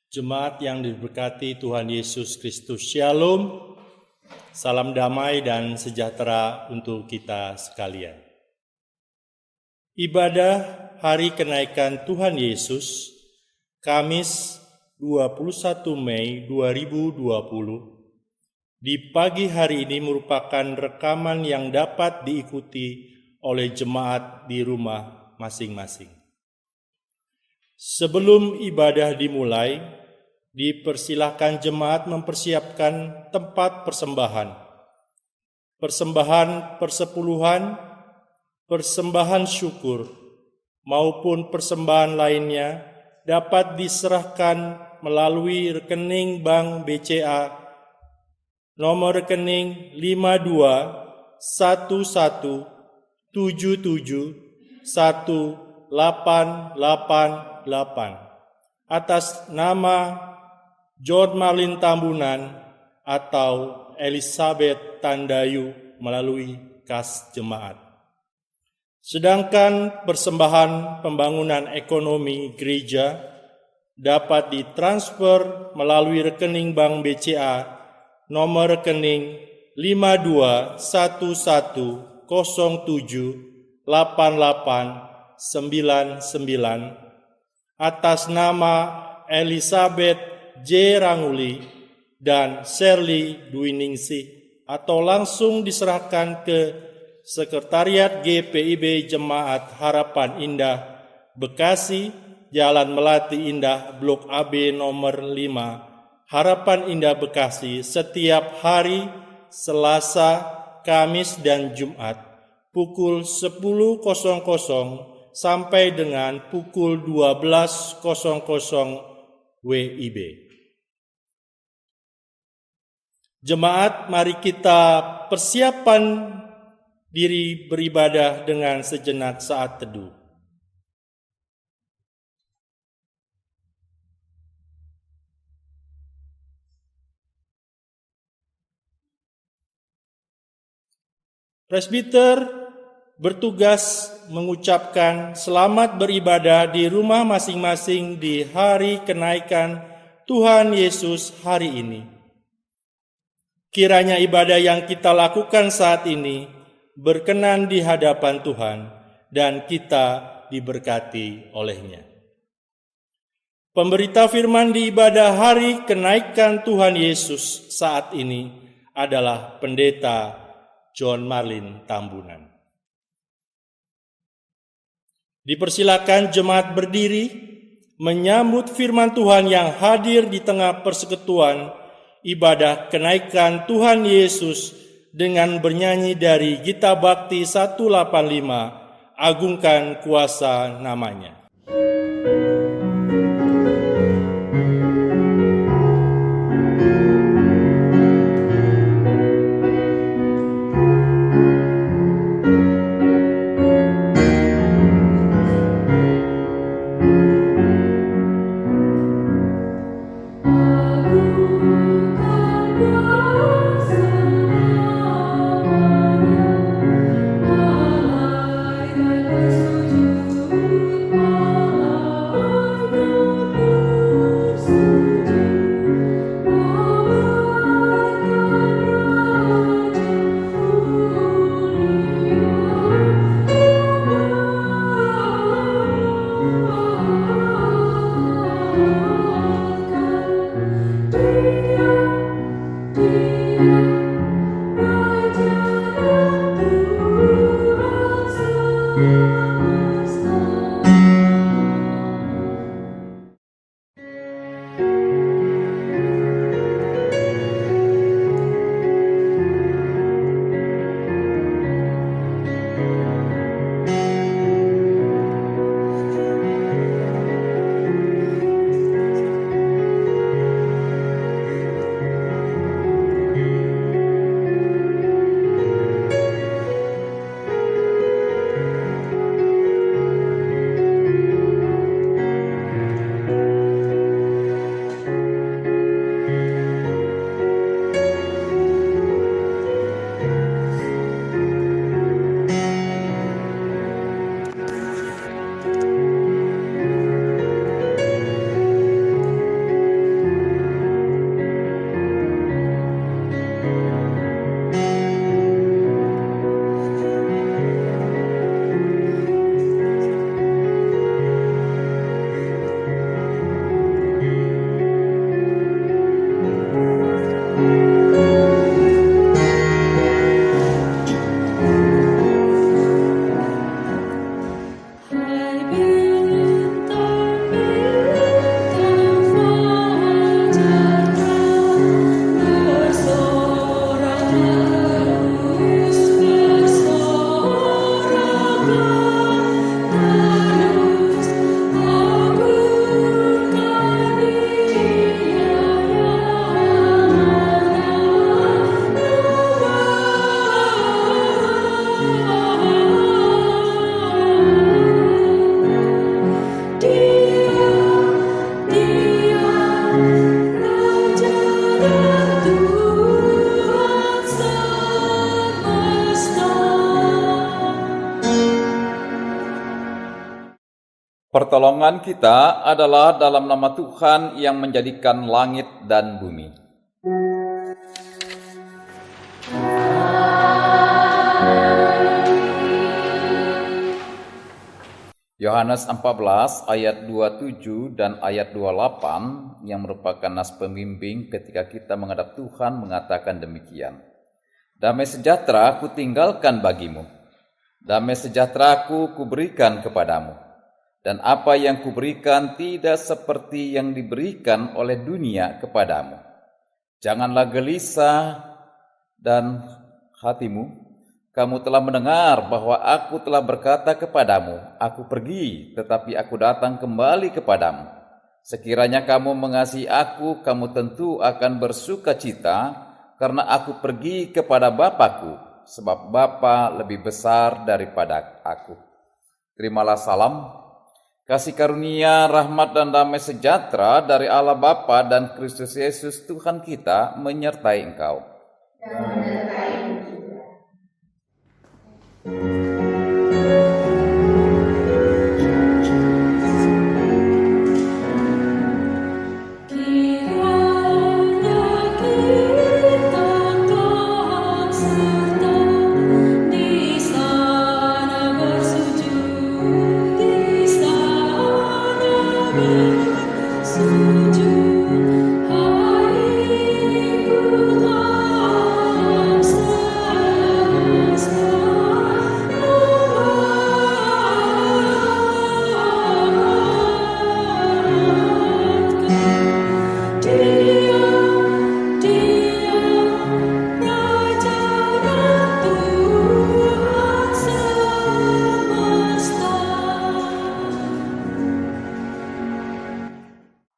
Jemaat yang diberkati Tuhan Yesus Kristus, Shalom, salam damai dan sejahtera untuk kita sekalian. Ibadah Hari Kenaikan Tuhan Yesus, Kamis 21 Mei 2020, di pagi hari ini merupakan rekaman yang dapat diikuti oleh jemaat di rumah masing-masing. Sebelum ibadah dimulai, dipersilahkan jemaat mempersiapkan tempat persembahan. Persembahan persepuluhan, persembahan syukur, maupun persembahan lainnya dapat diserahkan melalui rekening Bank BCA nomor rekening 5211771888 atas nama John Marlin Tambunan atau Elizabeth Tandayu melalui kas jemaat. Sedangkan persembahan pembangunan ekonomi gereja dapat ditransfer melalui rekening Bank BCA nomor rekening 5211078899 atas nama Elizabeth J. Ranguli dan Shirley Dwiningsih, atau langsung diserahkan ke Sekretariat GPIB Jemaat Harapan Indah, Bekasi, Jalan Melati Indah, Blok AB nomor 5, Harapan Indah Bekasi, setiap hari Selasa, Kamis, dan Jumat, pukul 10.00 sampai dengan pukul 12.00 WIB. Jemaat, mari kita persiapan diri beribadah dengan sejenak saat teduh. Presbiter bertugas mengucapkan selamat beribadah di rumah masing-masing di hari kenaikan Tuhan Yesus hari ini. Kiranya ibadah yang kita lakukan saat ini berkenan di hadapan Tuhan dan kita diberkati olehnya. Pemberita firman di ibadah hari kenaikan Tuhan Yesus saat ini adalah Pendeta John Marlin Tambunan. Dipersilakan jemaat berdiri menyambut firman Tuhan yang hadir di tengah persekutuan ibadah kenaikan Tuhan Yesus dengan bernyanyi dari Gita Bakti 185, Agungkan Kuasa Namanya. Pertolongan kita adalah dalam nama Tuhan yang menjadikan langit dan bumi. Yohanes 14 ayat 27 dan ayat 28 yang merupakan nas pembimbing ketika kita menghadap Tuhan mengatakan demikian. Damai sejahtera ku tinggalkan bagimu, damai sejahtera ku berikan kepadamu. Dan apa yang kuberikan tidak seperti yang diberikan oleh dunia kepadamu. Janganlah gelisah dan hatimu. Kamu telah mendengar bahwa aku telah berkata kepadamu, aku pergi, tetapi aku datang kembali kepadamu. Sekiranya kamu mengasihi aku, kamu tentu akan bersuka cita, karena aku pergi kepada Bapa-Ku, sebab Bapa lebih besar daripada aku. Terimalah salam, kasih karunia, rahmat dan damai sejahtera dari Allah Bapa dan Kristus Yesus Tuhan kita menyertai engkau. Dan menyertai juga.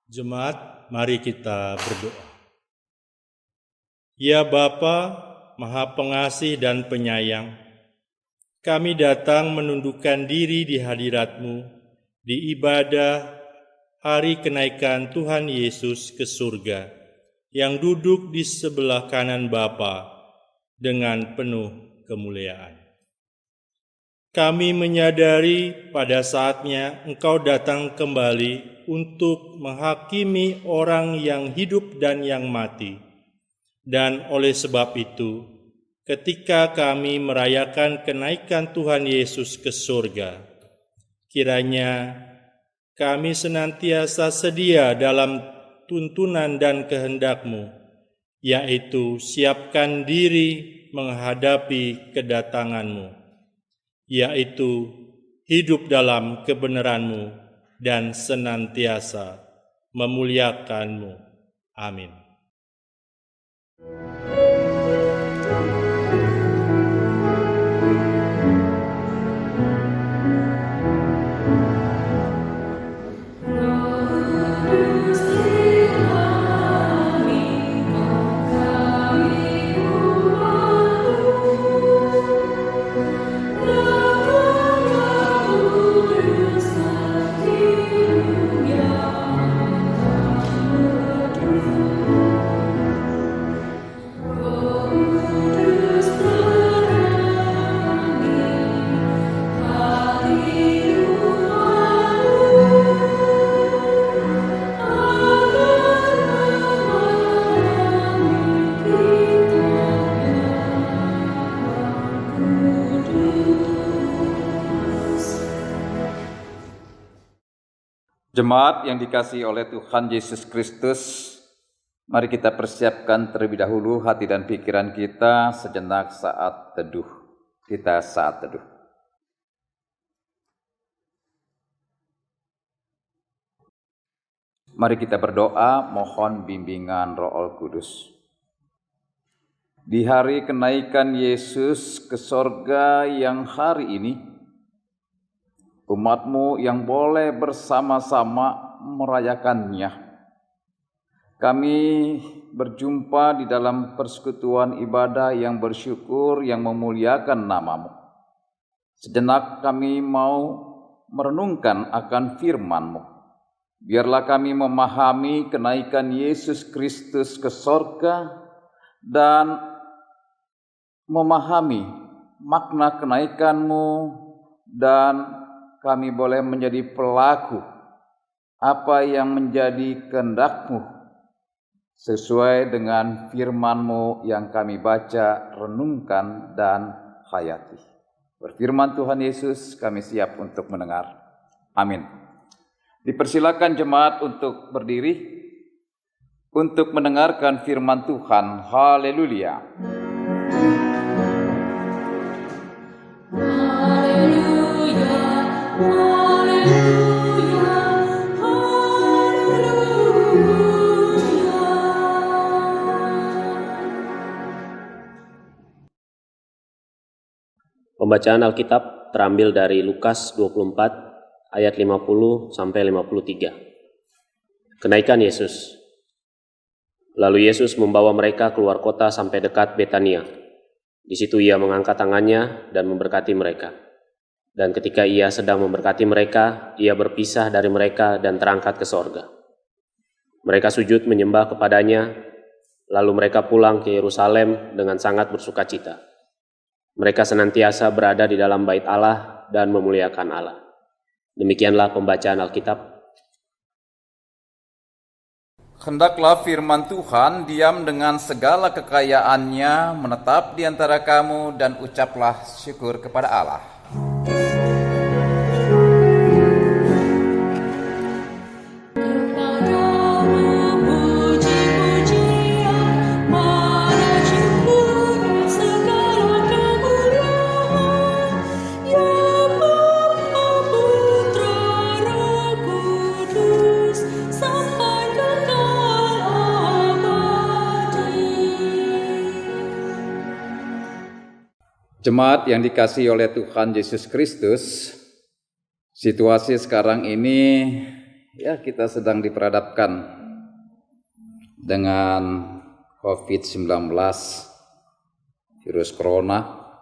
Jemaat, mari kita berdoa. Ya Bapa, Maha Pengasih dan Penyayang, kami datang menundukkan diri di hadirat-Mu di ibadah hari kenaikan Tuhan Yesus ke surga, yang duduk di sebelah kanan Bapa dengan penuh kemuliaan. Kami menyadari pada saatnya Engkau datang kembali untuk menghakimi orang yang hidup dan yang mati. Dan oleh sebab itu, ketika kami merayakan kenaikan Tuhan Yesus ke surga, kiranya kami senantiasa sedia dalam tuntunan dan kehendak-Mu, yaitu siapkan diri menghadapi kedatangan-Mu, yaitu hidup dalam kebenaran-Mu dan senantiasa memuliakan-Mu. Amin. Jemaat yang dikasihi oleh Tuhan Yesus Kristus, mari kita persiapkan terlebih dahulu hati dan pikiran kita sejenak saat teduh. Kita saat teduh. Mari kita berdoa, mohon bimbingan Roh Kudus. Di hari kenaikan Yesus ke sorga yang hari ini, umat-Mu yang boleh bersama-sama merayakannya. Kami berjumpa di dalam persekutuan ibadah yang bersyukur, yang memuliakan nama-Mu. Sejenak kami mau merenungkan akan firman-Mu. Biarlah kami memahami kenaikan Yesus Kristus ke sorga dan memahami makna kenaikan-Mu, dan kami boleh menjadi pelaku apa yang menjadi kehendak-Mu sesuai dengan firman-Mu yang kami baca, renungkan, dan hayati. Berfirman Tuhan Yesus, kami siap untuk mendengar. Amin. Dipersilakan jemaat untuk berdiri untuk mendengarkan firman Tuhan. Haleluya. Pembacaan Alkitab terambil dari Lukas 24 ayat 50 sampai 53. Kenaikan Yesus. Lalu Yesus membawa mereka keluar kota sampai dekat Betania. Di situ ia mengangkat tangannya dan memberkati mereka. Dan ketika ia sedang memberkati mereka, ia berpisah dari mereka dan terangkat ke sorga. Mereka sujud menyembah kepadanya, lalu mereka pulang ke Yerusalem dengan sangat bersukacita. Mereka senantiasa berada di dalam bait Allah dan memuliakan Allah. Demikianlah pembacaan Alkitab. Hendaklah firman Tuhan diam dengan segala kekayaannya, menetap di antara kamu, dan ucaplah syukur kepada Allah. Jemaat yang dikasihi oleh Tuhan Yesus Kristus, situasi sekarang ini kita sedang diperhadapkan dengan COVID-19, virus corona,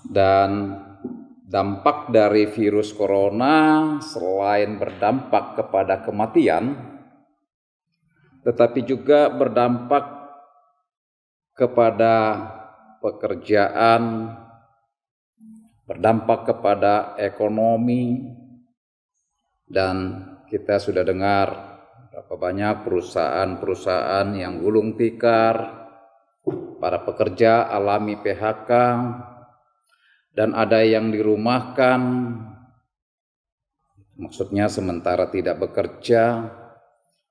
dan dampak dari virus corona selain berdampak kepada kematian, tetapi juga berdampak kepada pekerjaan, berdampak kepada ekonomi, dan kita sudah dengar berapa banyak perusahaan-perusahaan yang gulung tikar, para pekerja alami PHK, dan ada yang dirumahkan, maksudnya sementara tidak bekerja,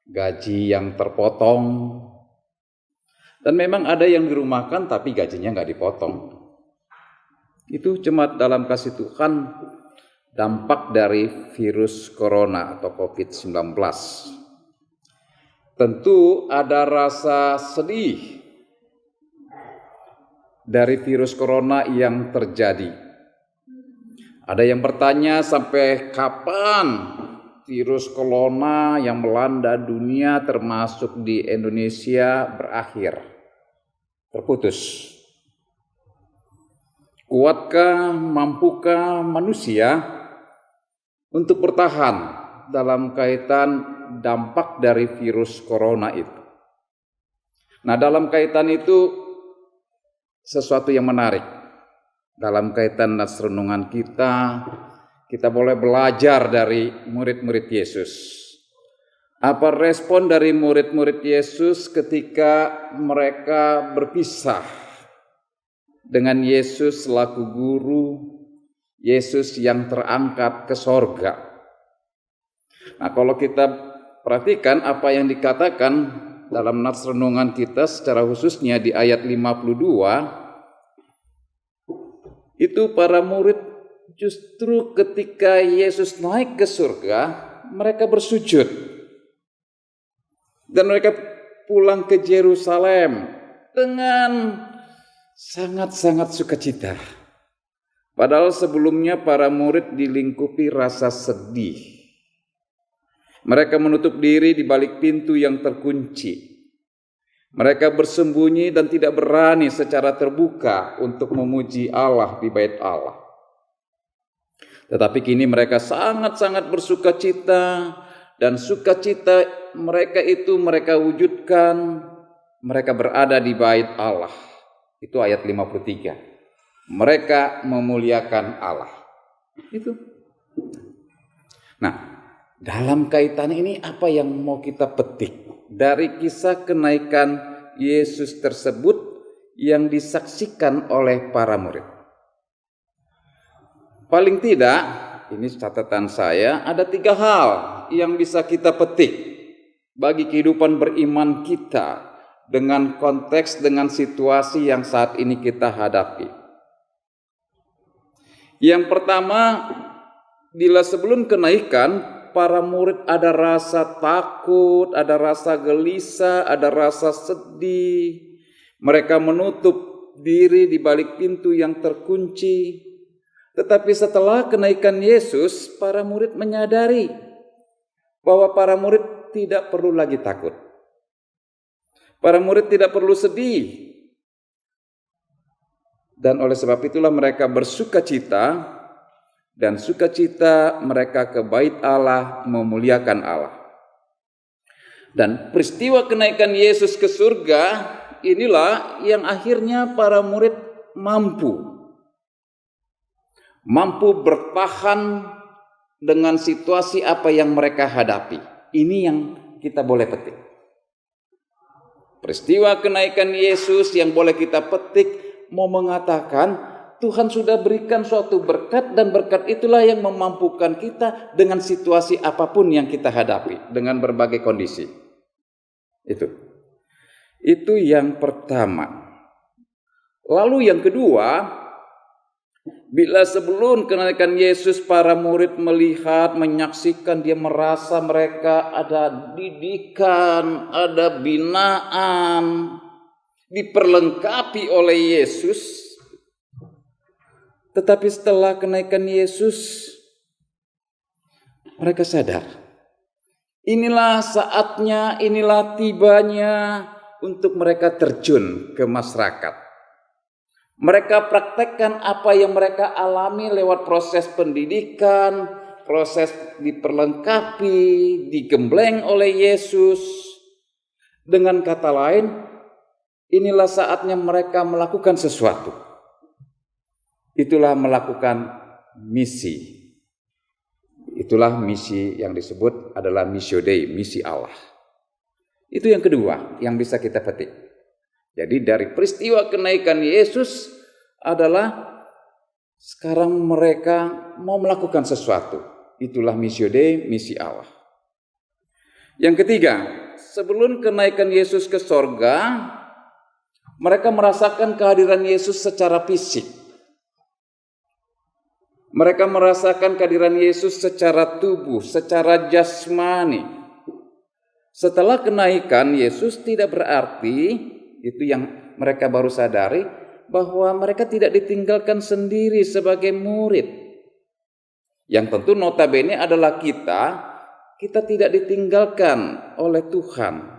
gaji yang terpotong. Dan memang ada yang dirumahkan tapi gajinya nggak dipotong. Itu jemaat dalam kasih Tuhan, dampak dari virus corona atau COVID-19. Tentu ada rasa sedih dari virus corona yang terjadi. Ada yang bertanya, sampai kapan virus corona yang melanda dunia termasuk di Indonesia berakhir, terputus? Kuatkah, mampukah manusia untuk bertahan dalam kaitan dampak dari virus corona itu? Nah, dalam kaitan itu sesuatu yang menarik. Dalam kaitan nas renungan kita boleh belajar dari murid-murid Yesus. Apa respon dari murid-murid Yesus ketika mereka berpisah dengan Yesus selaku guru, Yesus yang terangkat ke sorga? Nah, kalau kita perhatikan apa yang dikatakan dalam nas renungan kita, secara khususnya di ayat 52, itu para murid justru ketika Yesus naik ke surga, mereka bersujud. Dan mereka pulang ke Yerusalem dengan sangat-sangat sukacita. Padahal sebelumnya para murid dilingkupi rasa sedih. Mereka menutup diri di balik pintu yang terkunci. Mereka bersembunyi dan tidak berani secara terbuka untuk memuji Allah di bait Allah. Tetapi kini mereka sangat-sangat bersukacita, dan sukacita mereka itu mereka wujudkan, mereka berada di bait Allah. Itu ayat 53. Mereka memuliakan Allah. Itu. Nah, Dalam kaitan ini apa yang mau kita petik dari kisah kenaikan Yesus tersebut yang disaksikan oleh para murid? Paling tidak, ini catatan saya, ada 3 hal yang bisa kita petik bagi kehidupan beriman kita dengan konteks, dengan situasi yang saat ini kita hadapi. Yang pertama, bila sebelum kenaikan, para murid ada rasa takut, ada rasa gelisah, ada rasa sedih. Mereka menutup diri di balik pintu yang terkunci. Tetapi setelah kenaikan Yesus, para murid menyadari bahwa para murid tidak perlu lagi takut. Para murid tidak perlu sedih. Dan oleh sebab itulah mereka bersukacita, dan sukacita mereka ke bait Allah, memuliakan Allah. Dan peristiwa kenaikan Yesus ke surga inilah yang akhirnya para murid mampu bertahan dengan situasi apa yang mereka hadapi. Ini yang kita boleh petik. Peristiwa kenaikan Yesus yang boleh kita petik mau mengatakan Tuhan sudah berikan suatu berkat, dan berkat itulah yang memampukan kita dengan situasi apapun yang kita hadapi, dengan berbagai kondisi. Itu yang pertama. Lalu yang kedua, bila sebelum kenaikan Yesus para murid melihat, menyaksikan, dia merasa mereka ada didikan, ada binaan, diperlengkapi oleh Yesus. Tetapi setelah kenaikan Yesus, mereka sadar, inilah saatnya, inilah tibanya untuk mereka terjun ke masyarakat. Mereka praktekkan apa yang mereka alami lewat proses pendidikan, proses diperlengkapi, digembleng oleh Yesus. Dengan kata lain, inilah saatnya mereka melakukan sesuatu. Itulah melakukan misi. Itulah misi yang disebut adalah Missio Dei, misi Allah. Itu yang kedua yang bisa kita petik. Jadi dari peristiwa kenaikan Yesus adalah sekarang mereka mau melakukan sesuatu. Itulah Missio Dei, misi Allah. Yang ketiga, sebelum kenaikan Yesus ke sorga, mereka merasakan kehadiran Yesus secara fisik. Mereka merasakan kehadiran Yesus secara tubuh, secara jasmani. Setelah kenaikan Yesus tidak berarti, itu yang mereka baru sadari, bahwa mereka tidak ditinggalkan sendiri sebagai murid. Yang tentu notabene adalah kita tidak ditinggalkan oleh Tuhan.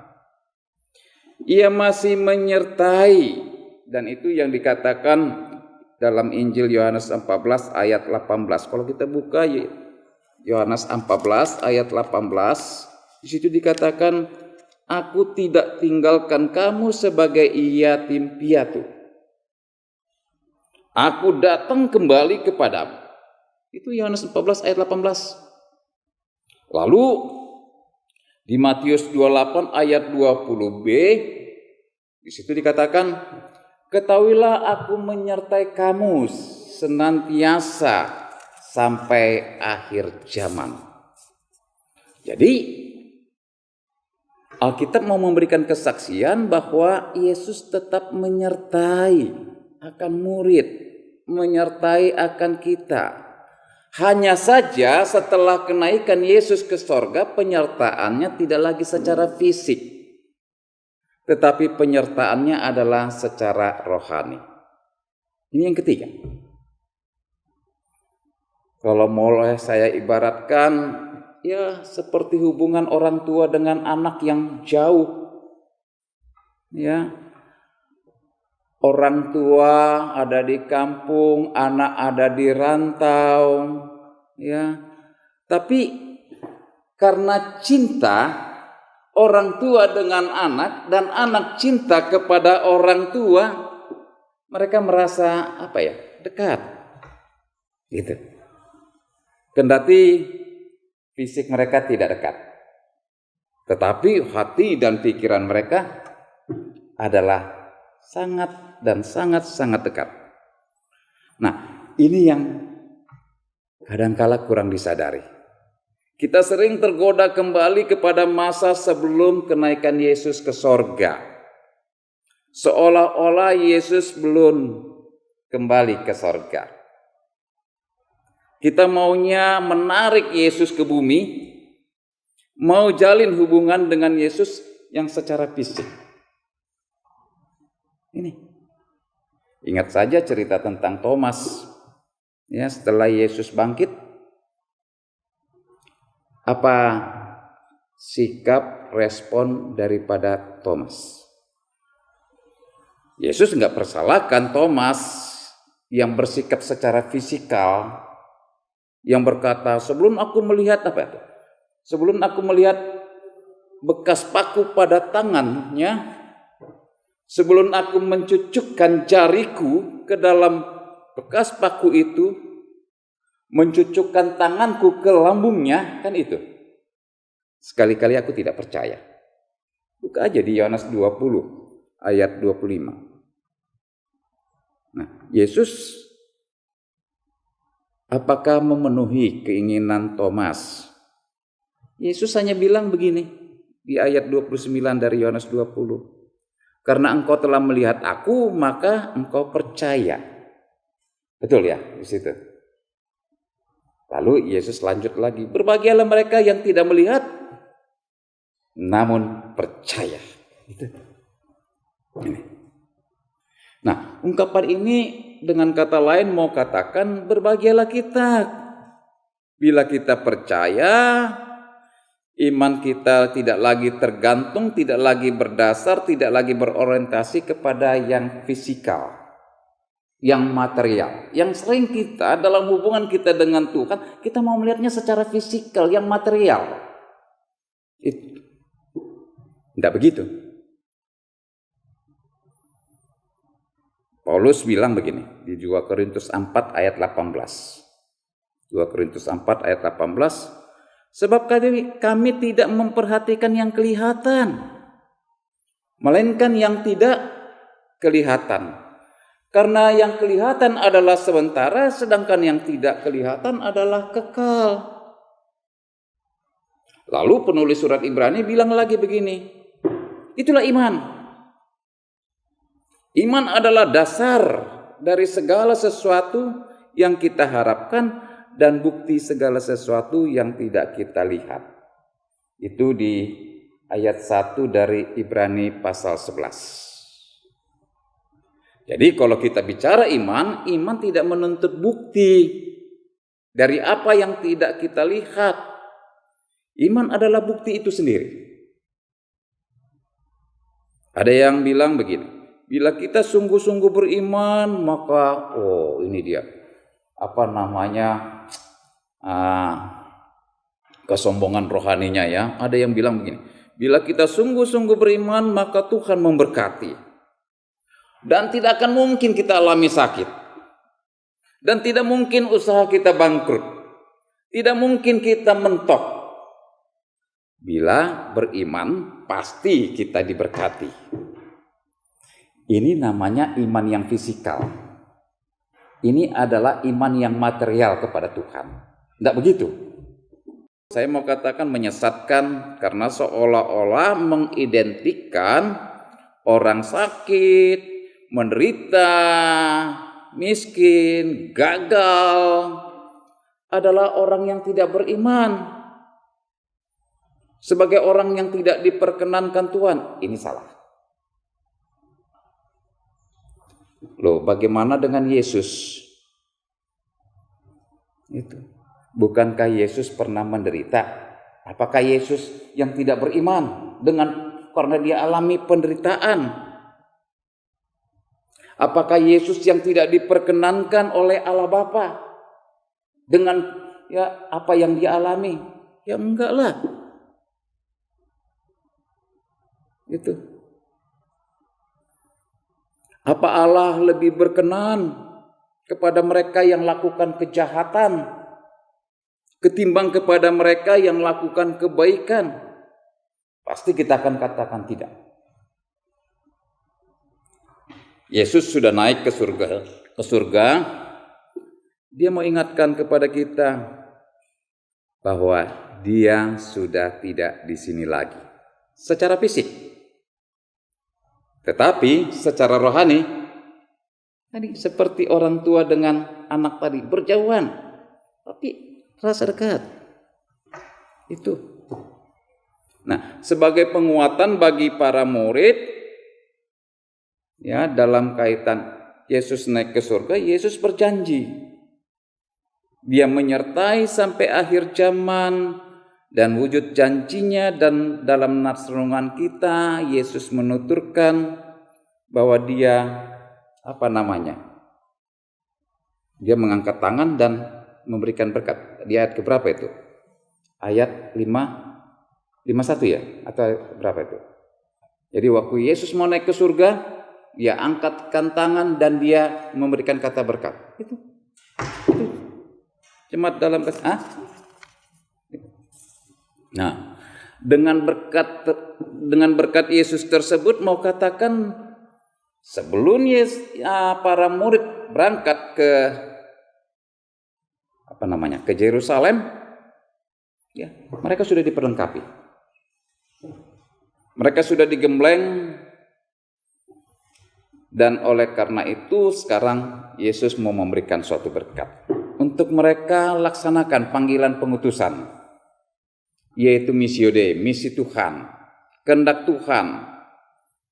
Ia masih menyertai, dan itu yang dikatakan dalam Injil Yohanes 14 ayat 18. Kalau kita buka Yohanes 14 ayat 18, di situ dikatakan, aku tidak tinggalkan kamu sebagai yatim piatu. Aku datang kembali kepadamu. Itu Yohanes 14 ayat 18. Lalu di Matius 28 ayat 20b, di situ dikatakan, ketahuilah aku menyertai kamu senantiasa sampai akhir zaman. Jadi Alkitab mau memberikan kesaksian bahwa Yesus tetap menyertai akan murid, menyertai akan kita. Hanya saja setelah kenaikan Yesus ke sorga, penyertaannya tidak lagi secara fisik, tetapi penyertaannya adalah secara rohani. Ini yang ketiga. Kalau mulai saya ibaratkan, ya seperti hubungan orang tua dengan anak yang jauh. Ya, orang tua ada di kampung, anak ada di rantau. Ya, tapi karena cinta orang tua dengan anak, dan anak cinta kepada orang tua, mereka merasa dekat. Gitu. Kendati fisik mereka tidak dekat. Tetapi hati dan pikiran mereka adalah sangat dan sangat dekat. Nah, ini yang kadangkala kurang disadari. Kita sering tergoda kembali kepada masa sebelum kenaikan Yesus ke sorga. Seolah-olah Yesus belum kembali ke sorga. Kita maunya menarik Yesus ke bumi, mau jalin hubungan dengan Yesus yang secara fisik. Ini. Ingat saja cerita tentang Thomas. Ya, setelah Yesus bangkit, apa sikap respon daripada Thomas? Yesus enggak persalahkan Thomas yang bersikap secara fisikal, yang berkata, sebelum aku melihat bekas paku pada tangannya, sebelum aku mencucukkan jariku ke dalam bekas paku itu, mencucukkan tanganku ke lambungnya, kan itu. Sekali-kali aku tidak percaya. Buka aja di Yohanes 20 ayat 25. Nah, Yesus apakah memenuhi keinginan Thomas? Yesus hanya bilang begini di ayat 29 dari Yohanes 20. Karena engkau telah melihat aku, maka engkau percaya. Betul ya di situ. Lalu Yesus lanjut lagi, berbahagialah mereka yang tidak melihat namun percaya. Itu. Ini. Nah, ungkapan ini dengan kata lain mau katakan berbahagialah kita. Bila kita percaya, iman kita tidak lagi tergantung, tidak lagi berdasar, tidak lagi berorientasi kepada yang fisikal, yang material. Yang sering kita dalam hubungan kita dengan Tuhan, kita mau melihatnya secara fisikal, yang material. Itu tidak begitu. Paulus bilang begini di 2 Korintus 4 ayat 18. 2 Korintus 4 ayat 18. Sebab kami tidak memperhatikan yang kelihatan, melainkan yang tidak kelihatan. Karena yang kelihatan adalah sementara, sedangkan yang tidak kelihatan adalah kekal. Lalu penulis surat Ibrani bilang lagi begini, itulah iman. Iman adalah dasar dari segala sesuatu yang kita harapkan dan bukti segala sesuatu yang tidak kita lihat. Itu di ayat 1 dari Ibrani pasal 11. Jadi kalau kita bicara iman tidak menuntut bukti dari apa yang tidak kita lihat. Iman adalah bukti itu sendiri. Ada yang bilang begini, bila kita sungguh-sungguh beriman, maka ini dia kesombongan rohaninya ya. Ada yang bilang begini, bila kita sungguh-sungguh beriman, maka Tuhan memberkati. Dan tidak akan mungkin kita alami sakit. Dan tidak mungkin usaha kita bangkrut. Tidak mungkin kita mentok. Bila beriman, pasti kita diberkati. Ini namanya iman yang fisikal. Ini adalah iman yang material kepada Tuhan. Tidak begitu. Saya mau katakan menyesatkan karena seolah-olah mengidentikan orang sakit, menderita, miskin, gagal adalah orang yang tidak beriman. Sebagai orang yang tidak diperkenankan Tuhan. Ini salah. Loh, bagaimana dengan Yesus? Itu. Bukankah Yesus pernah menderita? Apakah Yesus yang tidak beriman karena dia alami penderitaan? Apakah Yesus yang tidak diperkenankan oleh Allah Bapa dengan apa yang dia alami? Ya enggak lah. Itu. Apa Allah lebih berkenan kepada mereka yang lakukan kejahatan ketimbang kepada mereka yang melakukan kebaikan? Pasti kita akan katakan tidak. Yesus sudah naik ke surga. Dia mau ingatkan kepada kita bahwa dia sudah tidak di sini lagi secara fisik. Tetapi secara rohani, tadi seperti orang tua dengan anak tadi berjauhan, tapi rasa dekat. Itu. Nah, sebagai penguatan bagi para murid, ya, dalam kaitan Yesus naik ke surga, Yesus berjanji dia menyertai sampai akhir zaman, dan wujud janjinya dan dalam renungan kita, Yesus menuturkan bahwa dia dia mengangkat tangan dan memberikan berkat. Di ayat keberapa itu? Ayat 51 ya? Atau berapa itu? Jadi waktu Yesus mau naik ke surga, dia angkatkan tangan dan dia memberikan kata berkat. Itu. Jemaat dalam Nah, dengan berkat Yesus tersebut mau katakan sebelum para murid berangkat ke Yerusalem, ya, mereka sudah diperlengkapi. Mereka sudah digembleng, dan oleh karena itu sekarang Yesus mau memberikan suatu berkat untuk mereka laksanakan panggilan pengutusan, yaitu missio Dei, misi Tuhan, kehendak Tuhan.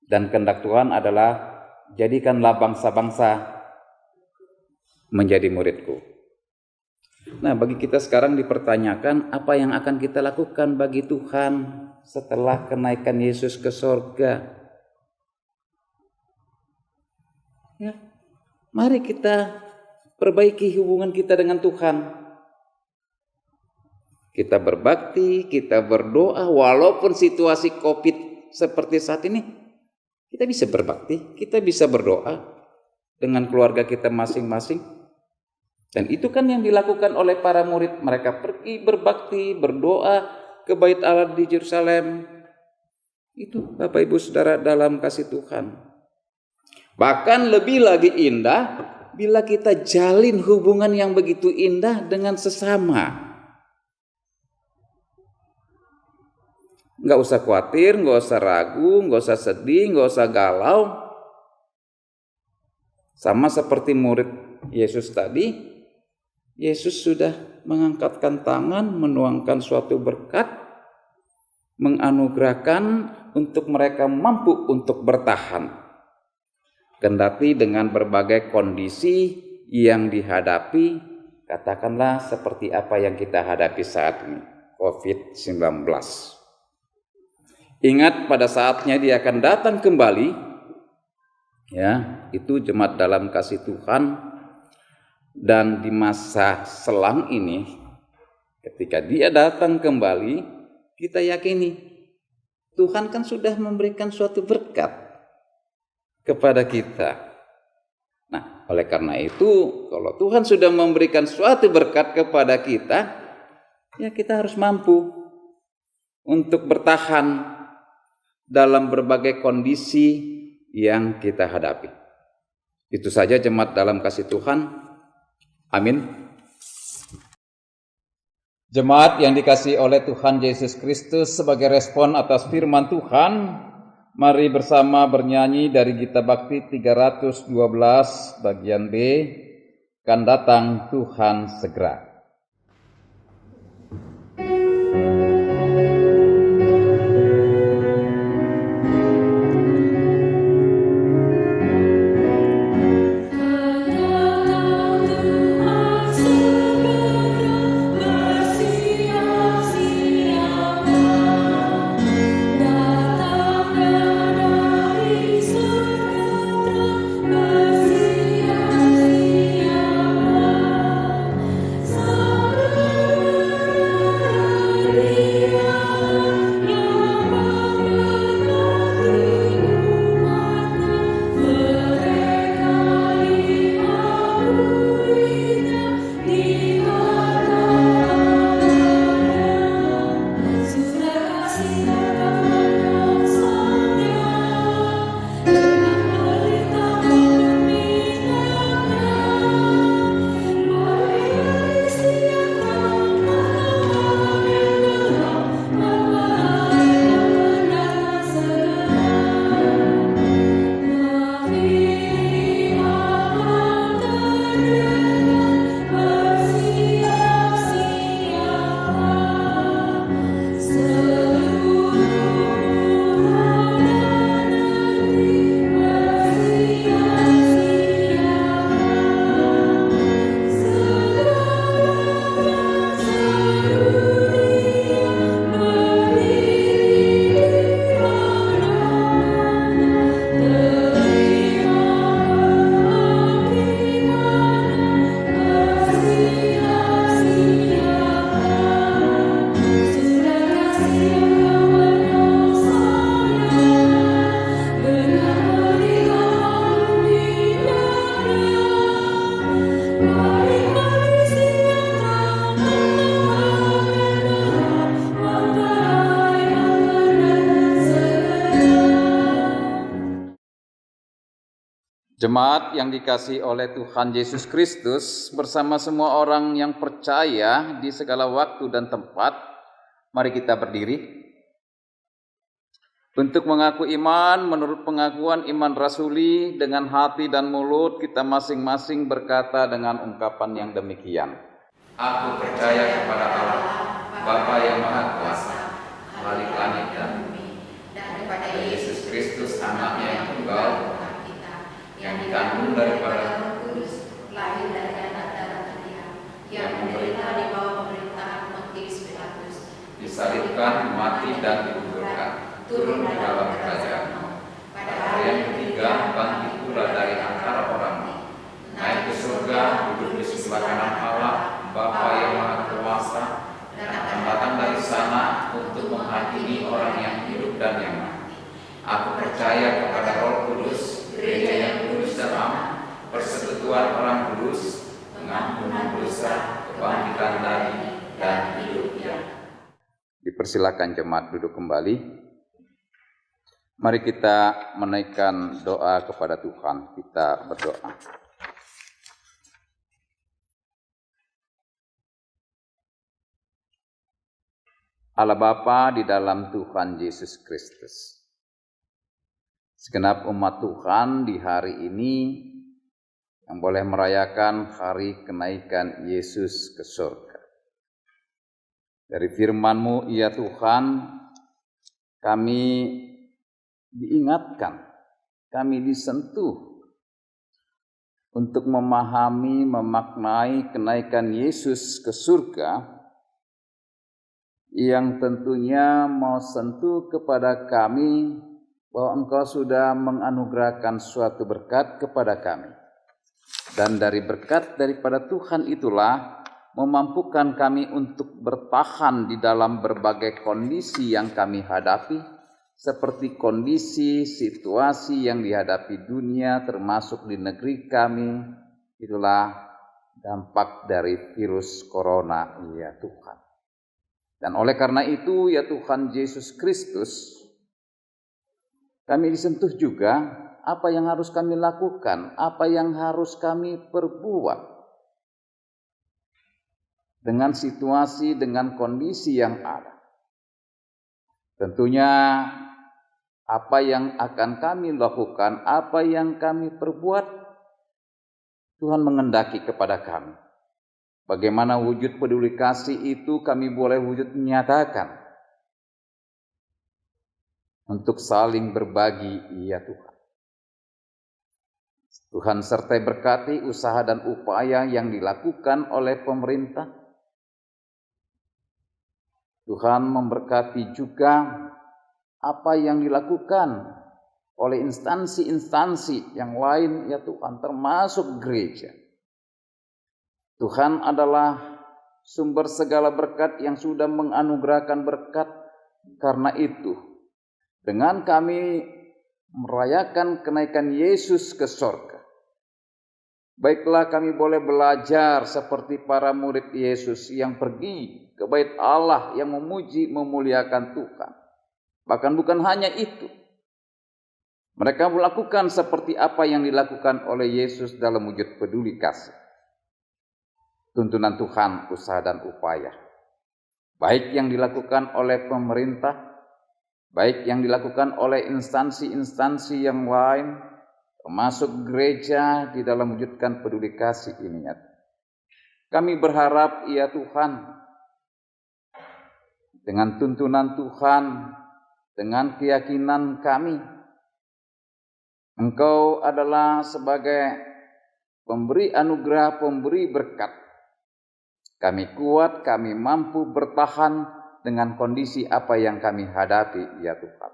Dan kehendak Tuhan adalah jadikanlah bangsa-bangsa menjadi muridku. Nah, bagi kita sekarang dipertanyakan apa yang akan kita lakukan bagi Tuhan setelah kenaikan Yesus ke sorga. Ya, mari kita perbaiki hubungan kita dengan Tuhan. Kita berbakti, kita berdoa, walaupun situasi COVID seperti saat ini, kita bisa berbakti, kita bisa berdoa dengan keluarga kita masing-masing. Dan itu kan yang dilakukan oleh para murid. Mereka pergi berbakti, berdoa ke Bait Allah di Yerusalem. Itu Bapak Ibu Saudara dalam kasih Tuhan. Bahkan lebih lagi indah bila kita jalin hubungan yang begitu indah dengan sesama. Nggak usah khawatir, nggak usah ragu, nggak usah sedih, nggak usah galau. Sama seperti murid Yesus tadi, Yesus sudah mengangkatkan tangan, menuangkan suatu berkat, menganugerahkan untuk mereka mampu untuk bertahan. Kendati dengan berbagai kondisi yang dihadapi, katakanlah seperti apa yang kita hadapi saat ini, COVID-19. Ingat pada saatnya dia akan datang kembali, ya, itu jemaat dalam kasih Tuhan. Dan di masa selang ini, ketika dia datang kembali, kita yakini Tuhan kan sudah memberikan suatu berkat kepada kita. Nah, oleh karena itu, kalau Tuhan sudah memberikan suatu berkat kepada kita, ya kita harus mampu untuk bertahan dalam berbagai kondisi yang kita hadapi. Itu saja jemaat dalam kasih Tuhan. Amin. Jemaat yang dikasihi oleh Tuhan Yesus Kristus, sebagai respon atas firman Tuhan, mari bersama bernyanyi dari Gita Bakti 312 bagian B, Kan Datang Tuhan Segera. Sa Jemaat yang dikasihi oleh Tuhan Yesus Kristus, bersama semua orang yang percaya di segala waktu dan tempat, mari kita berdiri untuk mengaku iman menurut pengakuan iman rasuli. Dengan hati dan mulut kita masing-masing berkata dengan ungkapan yang demikian: Aku percaya kepada Allah, Bapa yang Maha Kuasa, Khalik langit dan bumi, dan kepada Yesus Kristus, Anaknya yang tunggal, yang dikandung daripada Roh Kudus, lahir dari anak darah Maria, yang menderita di bawah pemerintahan Pontius Pilatus, disalibkan, mati dan dikuburkan, turun ke dalam kerajaan. Pada hari yang ketiga bangkit pula dari antara orang, naik ke surga, duduk di sebelah kanan Allah, Bapa yang Maha Kuasa, dan akan datang dari sana untuk menghakimi orang yang hidup dan yang mati. Aku percaya kepada Roh Kudus, gereja yang kudus dan am, persekutuan orang kudus, pengampunan dosa, kebangkitan dari dan hidup yang. Dipersilakan jemaat duduk kembali. Mari kita menaikkan doa kepada Tuhan. Kita berdoa. Allah Bapa di dalam Tuhan Yesus Kristus, segenap umat Tuhan di hari ini yang boleh merayakan hari kenaikan Yesus ke surga. Dari firman-Mu, ya Tuhan, kami diingatkan, kami disentuh untuk memahami, memaknai kenaikan Yesus ke surga yang tentunya mau sentuh kepada kami bahwa Engkau sudah menganugerahkan suatu berkat kepada kami. Dan dari berkat daripada Tuhan itulah memampukan kami untuk bertahan di dalam berbagai kondisi yang kami hadapi, seperti kondisi, situasi yang dihadapi dunia termasuk di negeri kami. Itulah dampak dari virus corona, ya Tuhan. Dan oleh karena itu, ya Tuhan Yesus Kristus, kami disentuh juga apa yang harus kami lakukan, apa yang harus kami perbuat dengan situasi, dengan kondisi yang ada. Tentunya apa yang akan kami lakukan, apa yang kami perbuat, Tuhan mengendaki kepada kami. Bagaimana wujud peduli kasih itu kami boleh wujud menyatakan untuk saling berbagi, ya Tuhan. Tuhan sertai berkati usaha dan upaya yang dilakukan oleh pemerintah. Tuhan memberkati juga apa yang dilakukan oleh instansi-instansi yang lain, ya Tuhan, termasuk gereja. Tuhan adalah sumber segala berkat yang sudah menganugerahkan berkat. Karena itu, dengan kami merayakan kenaikan Yesus ke surga, baiklah kami boleh belajar seperti para murid Yesus yang pergi ke bait Allah, yang memuji, memuliakan Tuhan. Bahkan bukan hanya itu, mereka melakukan seperti apa yang dilakukan oleh Yesus dalam wujud peduli kasih. Tuntunan Tuhan, usaha dan upaya, baik yang dilakukan oleh pemerintah, baik yang dilakukan oleh instansi-instansi yang lain, termasuk gereja di dalam mewujudkan peduli kasih ini. Kami berharap, ya Tuhan, dengan tuntunan Tuhan, dengan keyakinan kami, Engkau adalah sebagai pemberi anugerah, pemberi berkat. Kami kuat, kami mampu bertahan dengan kondisi apa yang kami hadapi, ya Tuhan.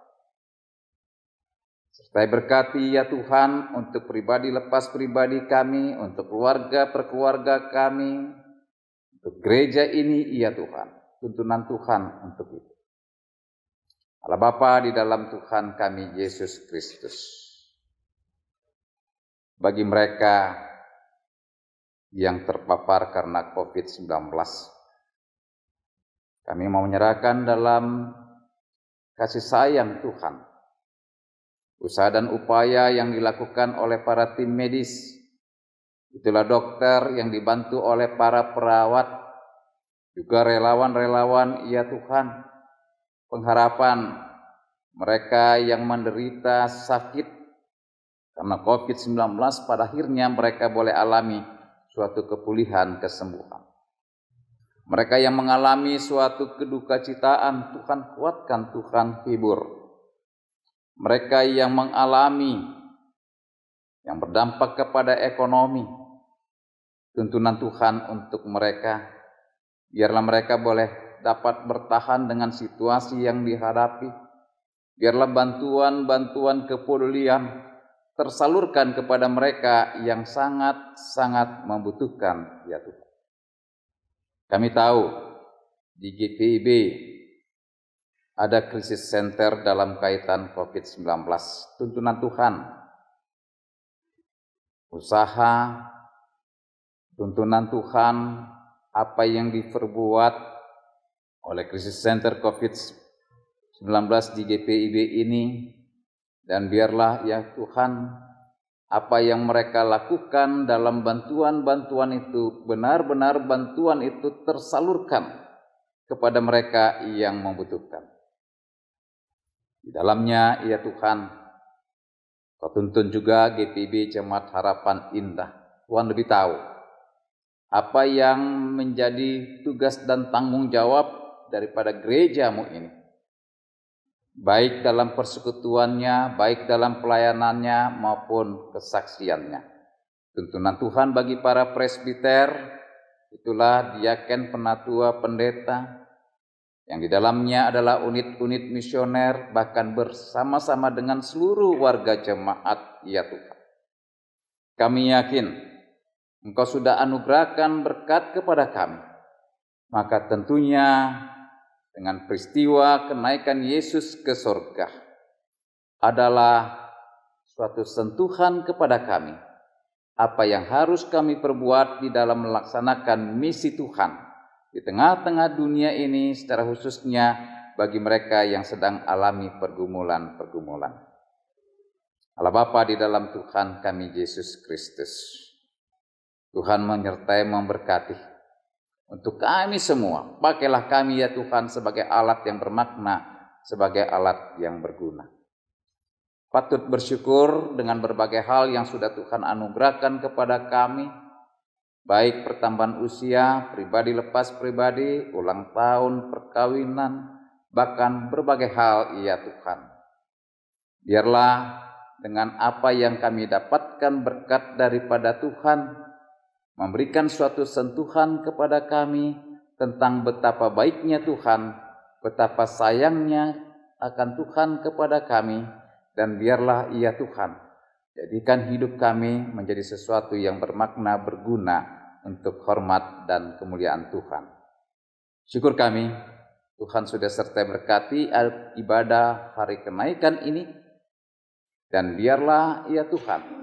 Sertai berkati, ya Tuhan, untuk pribadi lepas pribadi kami, untuk keluarga per keluarga kami, untuk gereja ini, ya Tuhan. Tuntunan Tuhan untuk itu. Allah Bapa di dalam Tuhan kami Yesus Kristus. Bagi mereka yang terpapar karena COVID-19, kami mau menyerahkan dalam kasih sayang Tuhan usaha dan upaya yang dilakukan oleh para tim medis. Itulah dokter yang dibantu oleh para perawat, juga relawan-relawan, ya Tuhan. Pengharapan mereka yang menderita sakit karena COVID-19 pada akhirnya mereka boleh alami suatu kepulihan, kesembuhan. Mereka yang mengalami suatu kedukacitaan, Tuhan kuatkan, Tuhan hibur. Mereka yang mengalami yang berdampak kepada ekonomi, tuntunan Tuhan untuk mereka, biarlah mereka boleh dapat bertahan dengan situasi yang dihadapi. Biarlah bantuan-bantuan kepedulian tersalurkan kepada mereka yang sangat-sangat membutuhkan, ya Tuhan. Kami tahu di GPIB ada krisis center dalam kaitan COVID-19. Tuntunan Tuhan, usaha, tuntunan Tuhan, apa yang diperbuat oleh krisis center COVID-19 di GPIB ini, dan biarlah ya Tuhan, apa yang mereka lakukan dalam bantuan-bantuan itu, benar-benar bantuan itu tersalurkan kepada mereka yang membutuhkan. Di dalamnya ya Tuhan, Kau tuntun juga GPIB Jemaat Harapan Indah. Tuhan lebih tahu apa yang menjadi tugas dan tanggung jawab daripada gerejamu ini, baik dalam persekutuannya, baik dalam pelayanannya maupun kesaksiannya. Tuntunan Tuhan bagi para presbiter, itulah diaken, penatua, pendeta, yang di dalamnya adalah unit-unit misioner, bahkan bersama-sama dengan seluruh warga jemaat, ya Tuhan. Kami yakin Engkau sudah anugerahkan berkat kepada kami, maka tentunya dengan peristiwa kenaikan Yesus ke surga adalah suatu sentuhan kepada kami, apa yang harus kami perbuat di dalam melaksanakan misi Tuhan di tengah-tengah dunia ini, secara khususnya bagi mereka yang sedang alami pergumulan-pergumulan. Allah Bapa di dalam Tuhan kami Yesus Kristus, Tuhan menyertai memberkati untuk kami semua. Pakailah kami ya Tuhan sebagai alat yang bermakna, sebagai alat yang berguna. Patut bersyukur dengan berbagai hal yang sudah Tuhan anugerahkan kepada kami, baik pertambahan usia, pribadi lepas pribadi, ulang tahun, perkawinan, bahkan berbagai hal ya Tuhan. Biarlah dengan apa yang kami dapatkan berkat daripada Tuhan, memberikan suatu sentuhan kepada kami tentang betapa baiknya Tuhan, betapa sayangnya akan Tuhan kepada kami, dan biarlah ya Tuhan, jadikan hidup kami menjadi sesuatu yang bermakna, berguna untuk hormat dan kemuliaan Tuhan. Syukur kami, Tuhan sudah serta berkati ibadah hari kenaikan ini, dan biarlah ya Tuhan,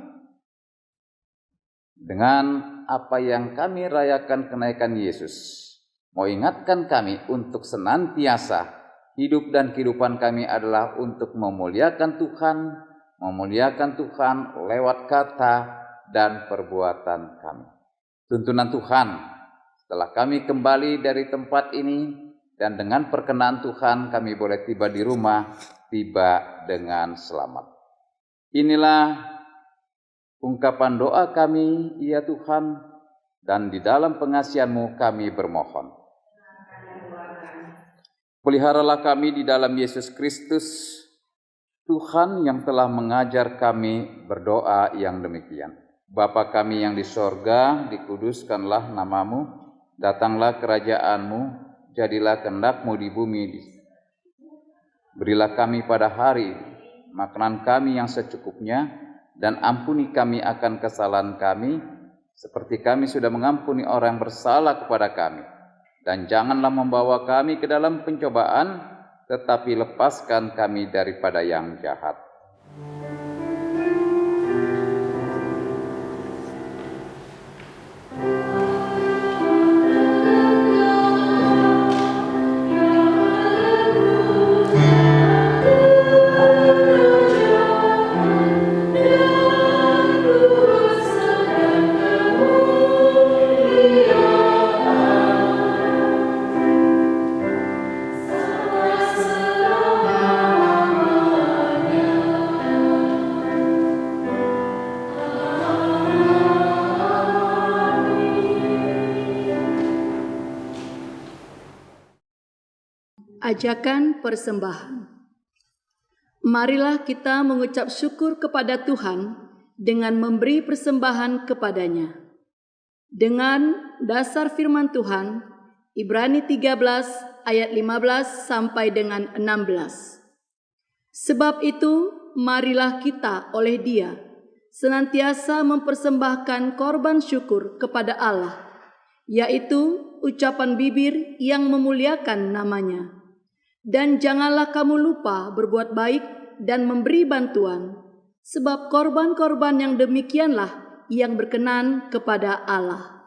dengan apa yang kami rayakan kenaikan Yesus, mau ingatkan kami untuk senantiasa hidup dan kehidupan kami adalah untuk memuliakan Tuhan lewat kata dan perbuatan kami. Tuntunan Tuhan, setelah kami kembali dari tempat ini dan dengan perkenan Tuhan kami boleh tiba di rumah, tiba dengan selamat. Inilah ungkapan doa kami, ya Tuhan, dan di dalam pengasihan-Mu kami bermohon. Peliharalah kami di dalam Yesus Kristus, Tuhan yang telah mengajar kami berdoa yang demikian. Bapa kami yang di sorga, dikuduskanlah nama-Mu, datanglah kerajaan-Mu, jadilah kehendak-Mu di bumi. Berilah kami pada hari ini makanan kami yang secukupnya, dan ampuni kami akan kesalahan kami, seperti kami sudah mengampuni orang yang bersalah kepada kami. Dan janganlah membawa kami ke dalam pencobaan, tetapi lepaskan kami daripada yang jahat. Ajakan persembahan. Marilah kita mengucap syukur kepada Tuhan dengan memberi persembahan kepadanya. Dengan dasar firman Tuhan, Ibrani 13 ayat 15 sampai dengan 16. Sebab itu, marilah kita oleh Dia senantiasa mempersembahkan korban syukur kepada Allah, yaitu ucapan bibir yang memuliakan namanya. Dan janganlah kamu lupa berbuat baik dan memberi bantuan, sebab korban-korban yang demikianlah yang berkenan kepada Allah.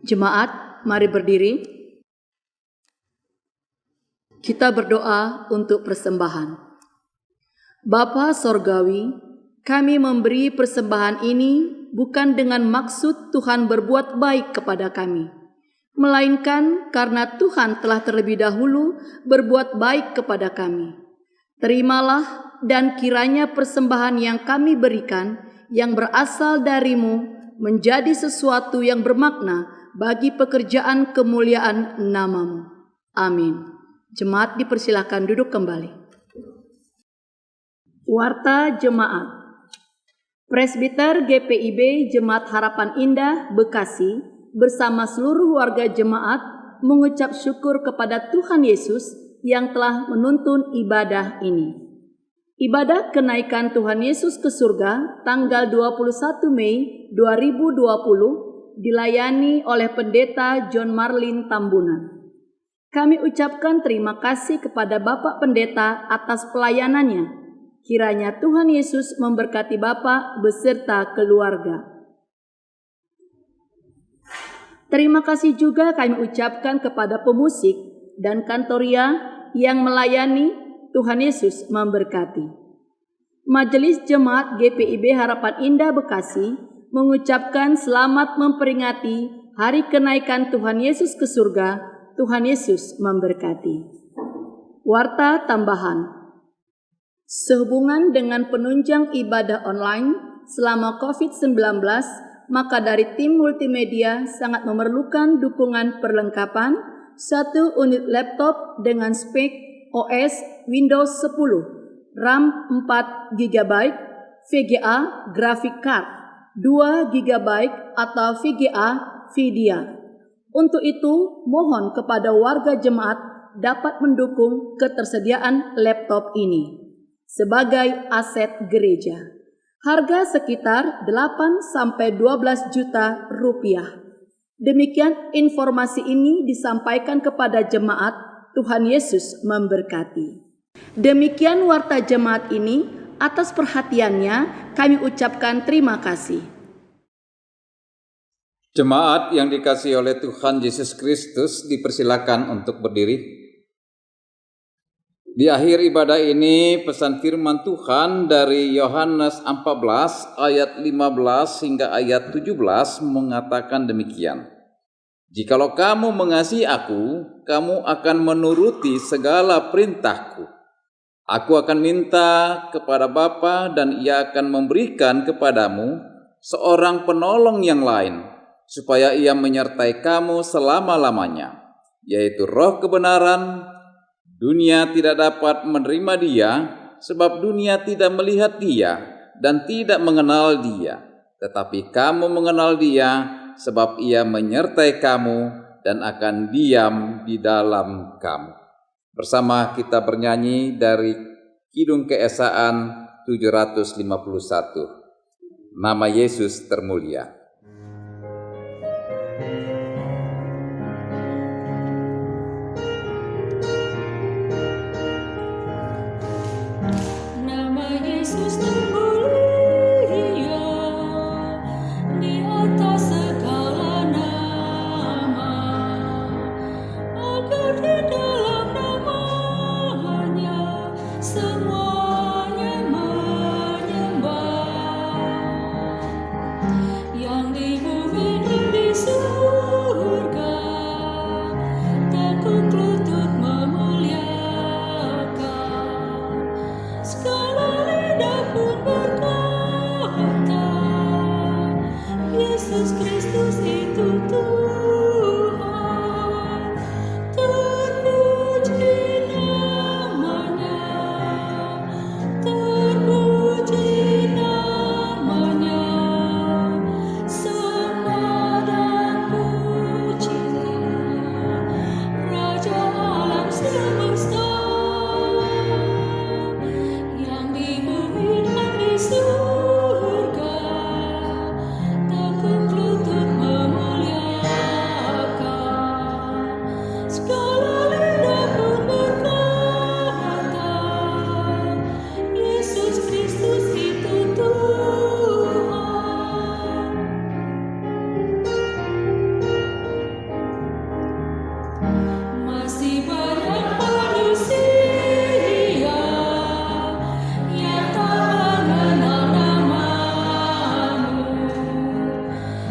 Jemaat, mari berdiri. Kita berdoa untuk persembahan. Bapa Sorgawi, kami memberi persembahan ini bukan dengan maksud Tuhan berbuat baik kepada kami, melainkan karena Tuhan telah terlebih dahulu berbuat baik kepada kami. Terimalah dan kiranya persembahan yang kami berikan yang berasal darimu menjadi sesuatu yang bermakna bagi pekerjaan kemuliaan nama-Mu. Amin. Jemaat dipersilakan duduk kembali. Warta Jemaat. Presbiter GPIB Jemaat Harapan Indah Bekasi bersama seluruh warga jemaat mengucap syukur kepada Tuhan Yesus yang telah menuntun ibadah ini. Ibadah kenaikan Tuhan Yesus ke surga tanggal 21 Mei 2020 dilayani oleh Pendeta John Marlin Tambunan. Kami ucapkan terima kasih kepada Bapak Pendeta atas pelayanannya. Kiranya Tuhan Yesus memberkati Bapak beserta keluarga. Terima kasih juga kami ucapkan kepada pemusik dan kantoria yang melayani. Tuhan Yesus memberkati. Majelis Jemaat GPIB Harapan Indah Bekasi mengucapkan selamat memperingati Hari Kenaikan Tuhan Yesus ke surga. Tuhan Yesus memberkati. Warta tambahan. Sehubungan dengan penunjang ibadah online selama COVID-19, maka dari tim multimedia sangat memerlukan dukungan perlengkapan 1 unit laptop dengan spek OS Windows 10, RAM 4 GB, VGA graphic card 2 GB atau VGA VIDIA, Untuk itu, mohon kepada warga jemaat dapat mendukung ketersediaan laptop ini sebagai aset gereja. Harga sekitar 8-12 juta rupiah. Demikian informasi ini disampaikan kepada jemaat. Tuhan Yesus memberkati. Demikian warta jemaat ini. Atas perhatiannya kami ucapkan terima kasih. Jemaat yang dikasihi oleh Tuhan Yesus Kristus dipersilakan untuk berdiri. Di akhir ibadah ini pesan firman Tuhan dari Yohanes 14 ayat 15 hingga ayat 17 mengatakan demikian. Jikalau kamu mengasihi aku, kamu akan menuruti segala perintahku. Aku akan minta kepada Bapa dan Ia akan memberikan kepadamu seorang penolong yang lain, supaya Ia menyertai kamu selama-lamanya, yaitu Roh kebenaran. Dunia tidak dapat menerima Dia, sebab dunia tidak melihat Dia dan tidak mengenal Dia. Tetapi kamu mengenal Dia, sebab Ia menyertai kamu dan akan diam di dalam kamu. Bersama kita bernyanyi dari Kidung Keesaan 751. Nama Yesus termulia. Nama Yesus termulia di atas segala nama, agar di dalam namanya semuanya menyembah. Yang di bumi dan di surga tekuk lutut memuliakan. Segala lidah pun berkata, Yesus Kristus itu Tuhan. Terpuji namanya, terpuji namanya. Sembah dan pujilah Raja alam semesta. Yang di bumi dan di surga tekuk lutut memuliakan. Segala lidah pun berkata, Yesus Kristus itu Tuhan. Masih banyak manusia yang tak mengenal namamu.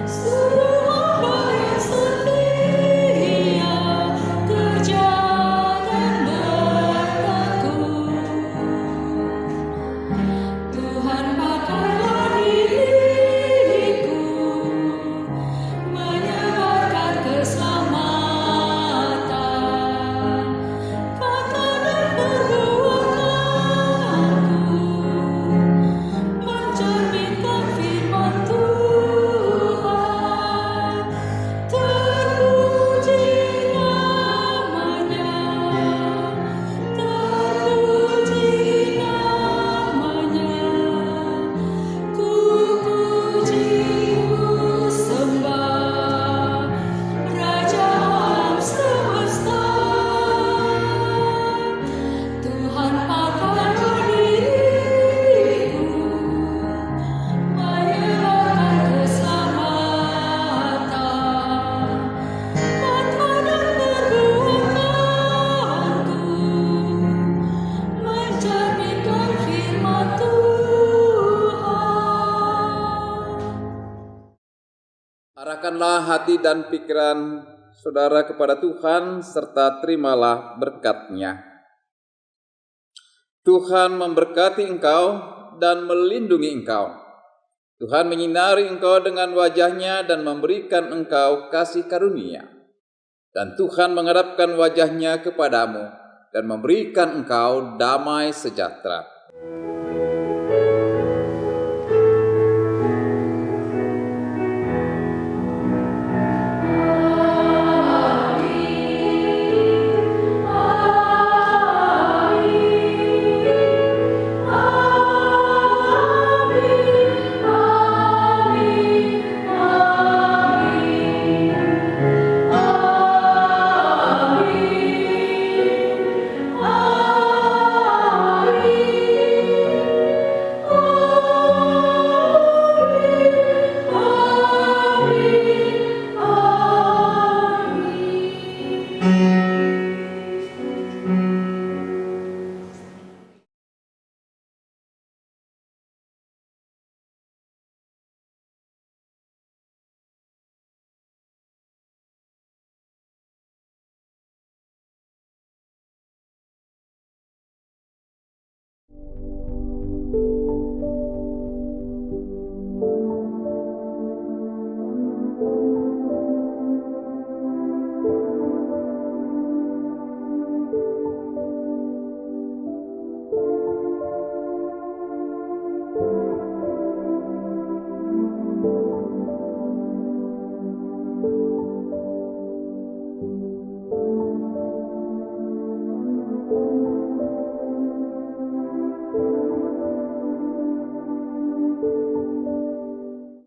Suruh hamba yang setia kerja dan bertekun. Tuhan pakailah diriku menyebarkan keselamatan. Kata dan perbuatanku mencerminkan firman Tuhan. Terpuji namanya, terpuji namanya. Ku puji, ku sembah Raja alam semesta. Tuhan pakailah diriku menyebarkan keselamatan. Kata dan perbuatanku mencerminkan firman Tuhan. Arahkanlah hati dan pikiran saudara kepada Tuhan, serta terimalah berkat-Nya. Tuhan memberkati engkau dan melindungi engkau. Tuhan menyinari engkau dengan wajah-Nya dan memberikan engkau kasih karunia. Dan Tuhan menghadapkan wajah-Nya kepadamu dan memberikan engkau damai sejahtera.